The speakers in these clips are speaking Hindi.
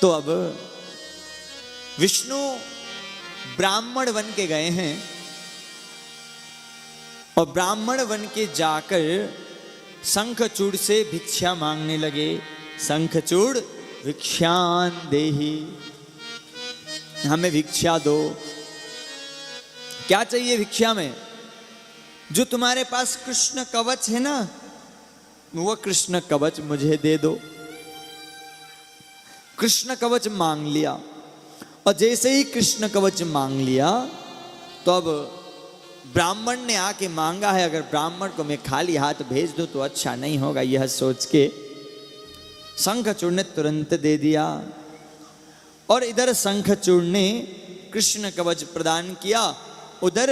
तो अब विष्णु ब्राह्मण बन के गए हैं और ब्राह्मण बन के जाकर शंखचूड़ से भिक्षा मांगने लगे। शंखचूड़ भिक्षान देहि, हमें भिक्षा दो। क्या चाहिए भिक्षा में? जो तुम्हारे पास कृष्ण कवच है ना, वो कृष्ण कवच मुझे दे दो। कृष्ण कवच मांग लिया और जैसे ही कृष्ण कवच मांग लिया तो अब ब्राह्मण ने आके मांगा है, अगर ब्राह्मण को मैं खाली हाथ भेज दूं तो अच्छा नहीं होगा, यह सोच के शंखचूड़ ने तुरंत दे दिया। और इधर शंखचूड़ ने कृष्ण कवच प्रदान किया, उधर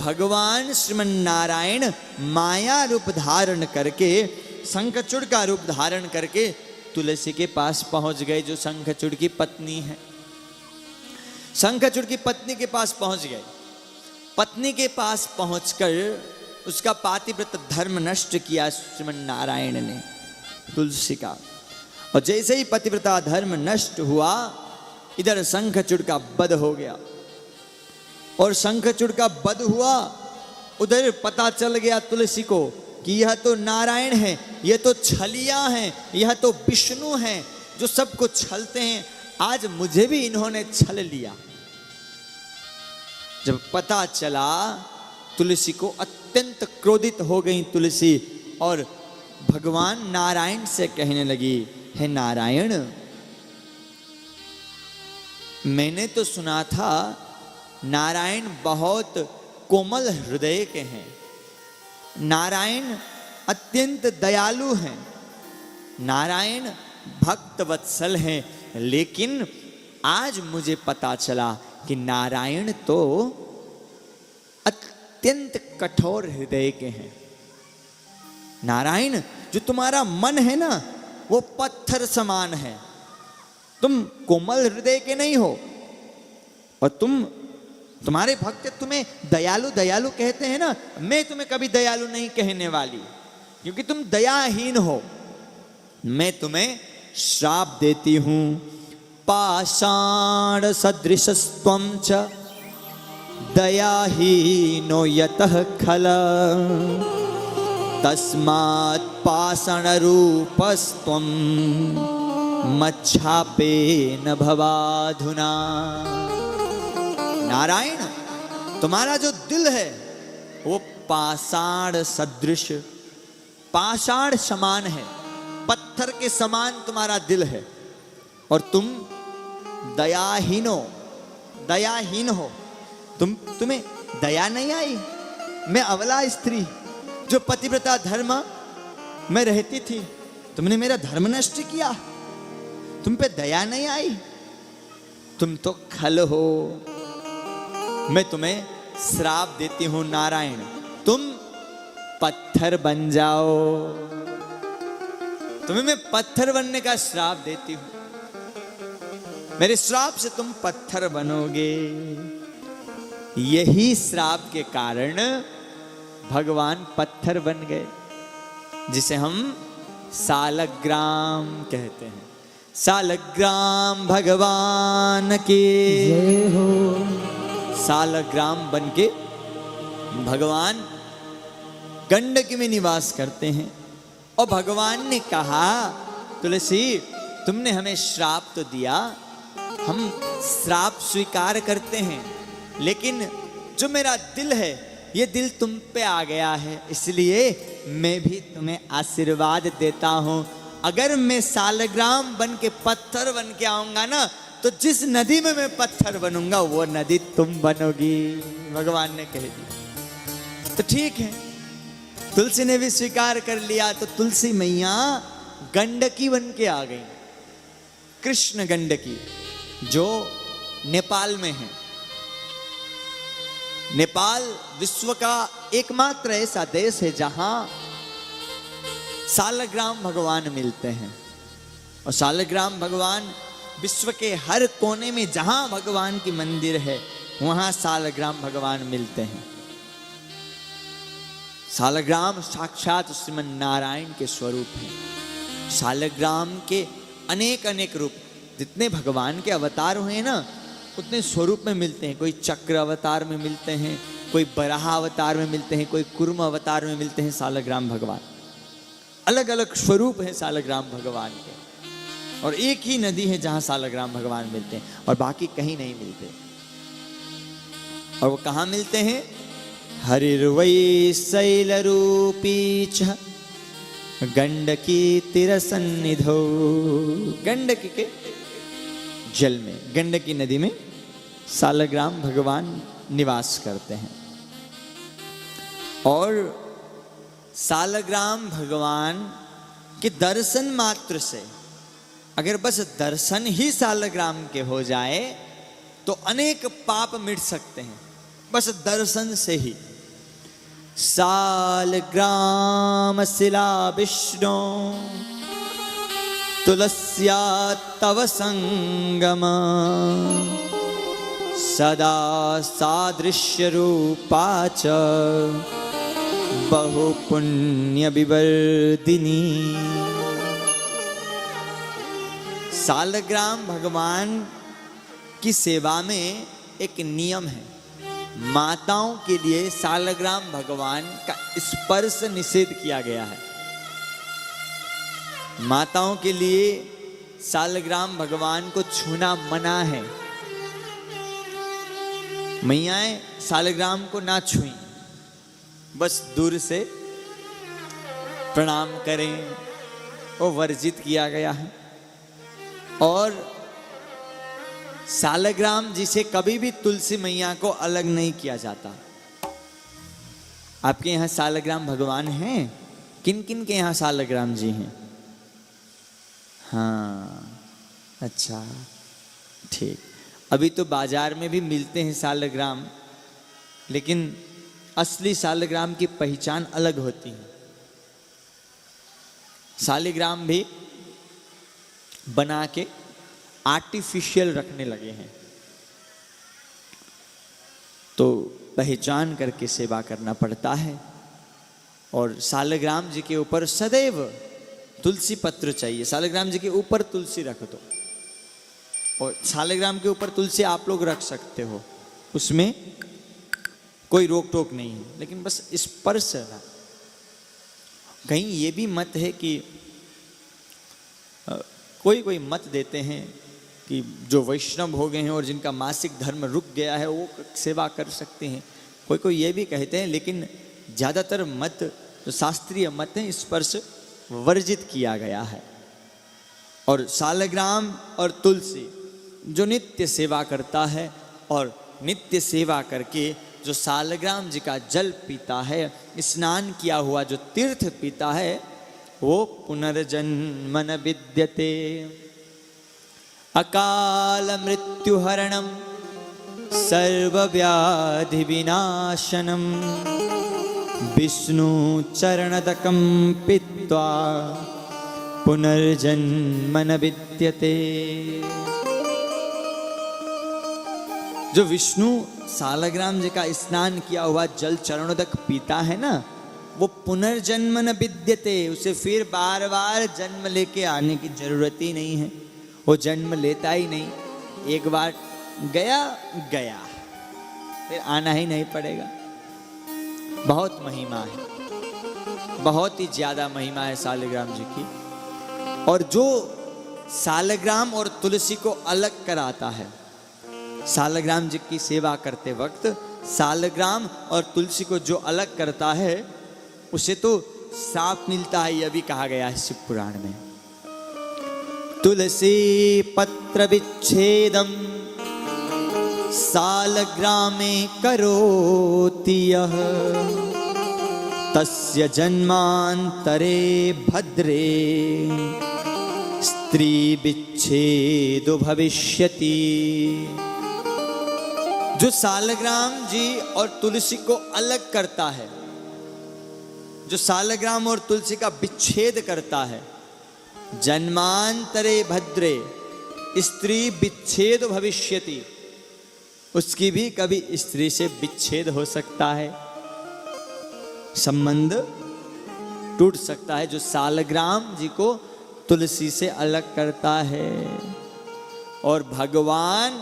भगवान श्रीमन नारायण माया रूप धारण करके, शंखचूड़ का रूप धारण करके तुलसी के पास पहुंच गए, जो शंखचूड़ की पत्नी है। शंखचूड़ की पत्नी के पास पहुंच गए। पत्नी के पास पहुंचकर उसका पातिव्रत धर्म नष्ट किया श्रीमन नारायण ने, तुलसी का। और जैसे ही पतिव्रता धर्म नष्ट हुआ, इधर शंखचूड़ का वध हो गया। और शंखचूड़ का वध हुआ, उधर पता चल गया तुलसी को कि यह तो नारायण है, यह तो छलिया हैं, यह तो विष्णु हैं जो सबको छलते हैं। आज मुझे भी इन्होंने छल लिया। जब पता चला, तुलसी को अत्यंत क्रोधित हो गई तुलसी और भगवान नारायण से कहने लगी, हे नारायण, मैंने तो सुना था नारायण बहुत कोमल हृदय के हैं, नारायण अत्यंत दयालु हैं, नारायण भक्त वत्सल हैं, लेकिन आज मुझे पता चला कि नारायण तो अत्यंत कठोर हृदय के हैं। नारायण, जो तुम्हारा मन है ना, वो पत्थर समान है। तुम कोमल हृदय के नहीं हो। और तुम्हारे भक्त तुम्हें दयालु दयालु कहते हैं ना, मैं तुम्हें कभी दयालु नहीं कहने वाली, क्योंकि तुम दयाहीन हो। मैं तुम्हें श्राप देती हूं। पाषाण सदृशस्त्वं च दयाहीनो यतः खल, तस्मात् पाषाण रूपस्त्वं मच्छापेन भवाधुना। नारायण, तुम्हारा जो दिल है वो पाषाण सदृश, पाषाण समान है, पत्थर के समान तुम्हारा दिल है। और तुम दयाहीन हो। तुम्हें दया नहीं आई। मैं अबला स्त्री जो पतिव्रता धर्म में रहती थी, तुमने मेरा धर्म नष्ट किया, तुम पे दया नहीं आई। तुम तो खल हो। मैं तुम्हें श्राप देती हूं नारायण, तुम पत्थर बन जाओ। तुम्हें मैं पत्थर बनने का श्राप देती हूं। मेरे श्राप से तुम पत्थर बनोगे। यही श्राप के कारण भगवान पत्थर बन गए, जिसे हम सालग्राम कहते हैं। सालग्राम भगवान की जय हो। सालग्राम बन के भगवान गंडकी में निवास करते हैं। और भगवान ने कहा, तुलसी, तुमने हमें श्राप तो दिया, हम श्राप स्वीकार करते हैं, लेकिन जो मेरा दिल है, ये दिल तुम पे आ गया है, इसलिए मैं भी तुम्हें आशीर्वाद देता हूं। अगर मैं सालग्राम बन के पत्थर बन के आऊंगा ना, तो जिस नदी में मैं पत्थर बनूंगा वो नदी तुम बनोगी। भगवान ने कह दिया। तो ठीक है, तुलसी ने भी स्वीकार कर लिया। तो तुलसी मैया गंडकी बन के आ गई, कृष्ण गंडकी, जो नेपाल में है। नेपाल विश्व का एकमात्र ऐसा देश है जहां सालग्राम भगवान मिलते हैं। और सालग्राम भगवान विश्व के हर कोने में जहां भगवान की मंदिर है, वहां सालग्राम भगवान मिलते हैं। सालग्राम साक्षात श्रीमन नारायण के स्वरूप है। सालग्राम के अनेक अनेक रूप, जितने भगवान के अवतार हुए हैं ना, उतने स्वरूप में मिलते हैं। कोई चक्र अवतार में मिलते हैं, कोई बराह अवतार में मिलते हैं, कोई कुर्म अवतार में मिलते हैं सालग्राम भगवान। अलग अलग स्वरूप हैं सालग्राम भगवान के, और एक ही नदी है जहां सालग्राम भगवान मिलते हैं, और बाकी कहीं नहीं मिलते। और वो कहाँ मिलते हैं? हरिर्वै शैलरूपी च गंडकी तीरसन्निधौ। गंडकी के जल में, गंडकी नदी में सालग्राम भगवान निवास करते हैं। और सालग्राम भगवान के दर्शन मात्र से, अगर बस दर्शन ही सालग्राम के हो जाए तो अनेक पाप मिट सकते हैं, बस दर्शन से ही। सालग्राम शिला विष्णु तुलस्या तव संगम सदा सादृश्य रूपा च बहु पुण्य विवर्धिनी। सालग्राम भगवान की सेवा में एक नियम है। माताओं के लिए सालग्राम भगवान का स्पर्श निषेध किया गया है। माताओं के लिए सालग्राम भगवान को छूना मना है। मैयाएं सालग्राम को ना छुएं, बस दूर से प्रणाम करें, वो वर्जित किया गया है। और सालग्राम जी से कभी भी तुलसी मैया को अलग नहीं किया जाता। आपके यहाँ सालग्राम भगवान हैं? किन किन के यहाँ सालग्राम जी हैं? हाँ, अच्छा, ठीक। अभी तो बाजार में भी मिलते हैं सालग्राम, लेकिन असली सालग्राम की पहचान अलग होती है। सालग्राम भी बना के आर्टिफिशियल रखने लगे हैं, तो पहचान करके सेवा करना पड़ता है। और सालग्राम जी के ऊपर सदैव तुलसी पत्र चाहिए। सालग्राम जी के ऊपर तुलसी रख दो, और सालग्राम के ऊपर तुलसी आप लोग रख सकते हो, उसमें कोई रोक टोक नहीं है, लेकिन बस स्पर्श है। कहीं ये भी मत है कि कोई मत देते हैं कि जो वैष्णव हो गए हैं और जिनका मासिक धर्म रुक गया है वो सेवा कर सकते हैं। कोई ये भी कहते हैं, लेकिन ज़्यादातर मत जो शास्त्रीय मत हैं, स्पर्श वर्जित किया गया है। और सालग्राम और तुलसी जो नित्य सेवा करता है, और नित्य सेवा करके जो सालग्राम जी का जल पीता है, स्नान किया हुआ जो तीर्थ पीता है, वो पुनर्जन्म न विद्यते। अकाल मृत्युहरणम सर्वव्याधि विनाशनम विष्णु चरणदकं पीत्वा पुनर्जन्म न विद्यते। जो विष्णु सालग्राम जी का स्नान किया हुआ जल चरणोदक पीता है ना, वो पुनर्जन्म न विद्यते। उसे फिर बार बार जन्म लेके आने की जरूरत ही नहीं है, वो जन्म लेता ही नहीं। एक बार गया, फिर आना ही नहीं पड़ेगा। बहुत महिमा है, बहुत ही ज्यादा महिमा है सालग्राम जी की। और जो सालग्राम और तुलसी को अलग कराता है, सालग्राम जी की सेवा करते वक्त सालग्राम और तुलसी को जो अलग करता है, उसे तो साप मिलता है। यह भी कहा गया है शिव पुराण में। तुलसी पत्र विच्छेदम सालग्रामे करोति यः तस्य जन्मांतरे भद्रे स्त्री विच्छेदो भविष्यति। जो सालग्राम जी और तुलसी को अलग करता है, जो सालग्राम और तुलसी का विच्छेद करता है, जन्मांतरे भद्रे स्त्री विच्छेद भविष्यति, उसकी भी कभी स्त्री से विच्छेद हो सकता है, संबंध टूट सकता है। जो सालग्राम जी को तुलसी से अलग करता है, और भगवान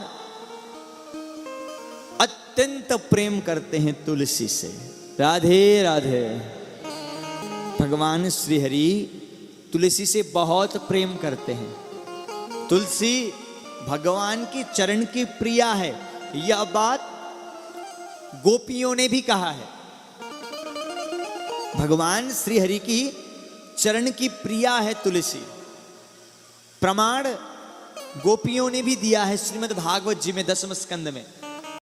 अत्यंत प्रेम करते हैं तुलसी से। राधे राधे। भगवान श्री हरि तुलसी से बहुत प्रेम करते हैं। तुलसी भगवान की चरण की प्रिया है, यह बात गोपियों ने भी कहा है। भगवान श्री हरि की चरण की प्रिया है तुलसी। प्रमाण गोपियों ने भी दिया है श्रीमद् भागवत जी में 10वें स्कंद में।